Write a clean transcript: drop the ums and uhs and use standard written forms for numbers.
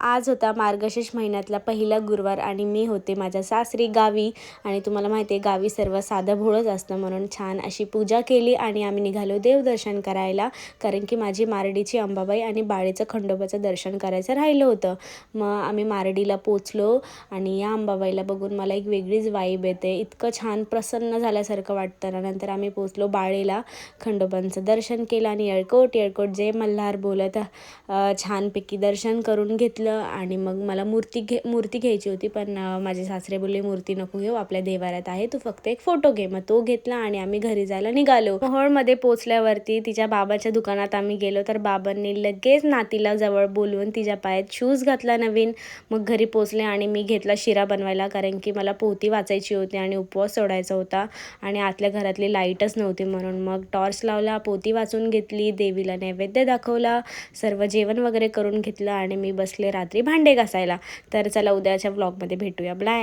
आज होता मार्गशीर्ष महिन्यातला पहिला गुरुवार आणि मी होते माझ्या सासरी गावी. आणि तुम्हाला माहिती आहे गावी सर्व साधं भोळंच असतं, म्हणून छान अशी पूजा केली आणि आम्ही निघालो देवदर्शन करायला. कारण की माझी मारडीची अंबाबाई आणि बाळेचं खंडोबाचं दर्शन करायचं राहिलं होतं. मग आम्ही मारडीला पोचलो आणि या अंबाबाईला बघून मला एक वेगळीच वाईब येते, इतकं छान प्रसन्न झाल्यासारखं वाटतं ना. नंतर आम्ही पोचलो बाळेला, खंडोबांचं दर्शन केलं आणि येळकोट येळकोट जय मल्हार बोलत छानपैकी दर्शन करून घेतलं. आणि मग मला मूर्ती घ्यायची होती, पण माझे सासरे बोलले मूर्ती नको घेऊ, आपल्या देवाऱ्यात आहे, तू फक्त एक फोटो घे. मग तो घेतला आणि आम्ही घरी जायला निघालो. मोहोळमध्ये पोचल्यावरती तिच्या बाबाच्या दुकानात आम्ही गेलो, तर बाबांनी लगेच नातीला जवळ बोलवून तिच्या पायात शूज घातला नवीन. मग घरी पोचले आणि मी घेतला शिरा बनवायला, कारण की मला पोथी वाचायची होती आणि उपवास सोडायचा होता आणि आतल्या घरातली लाईटच नव्हती, म्हणून मग टॉर्च लावला, पोथी वाचून घेतली, देवीला नैवेद्य दाखवला, सर्व जेवण वगैरे करून घेतलं आणि मी बसले रात्री भांडे घासायला. तर चला उद्याच्या व्लॉगमध्ये भेटूया. बाय.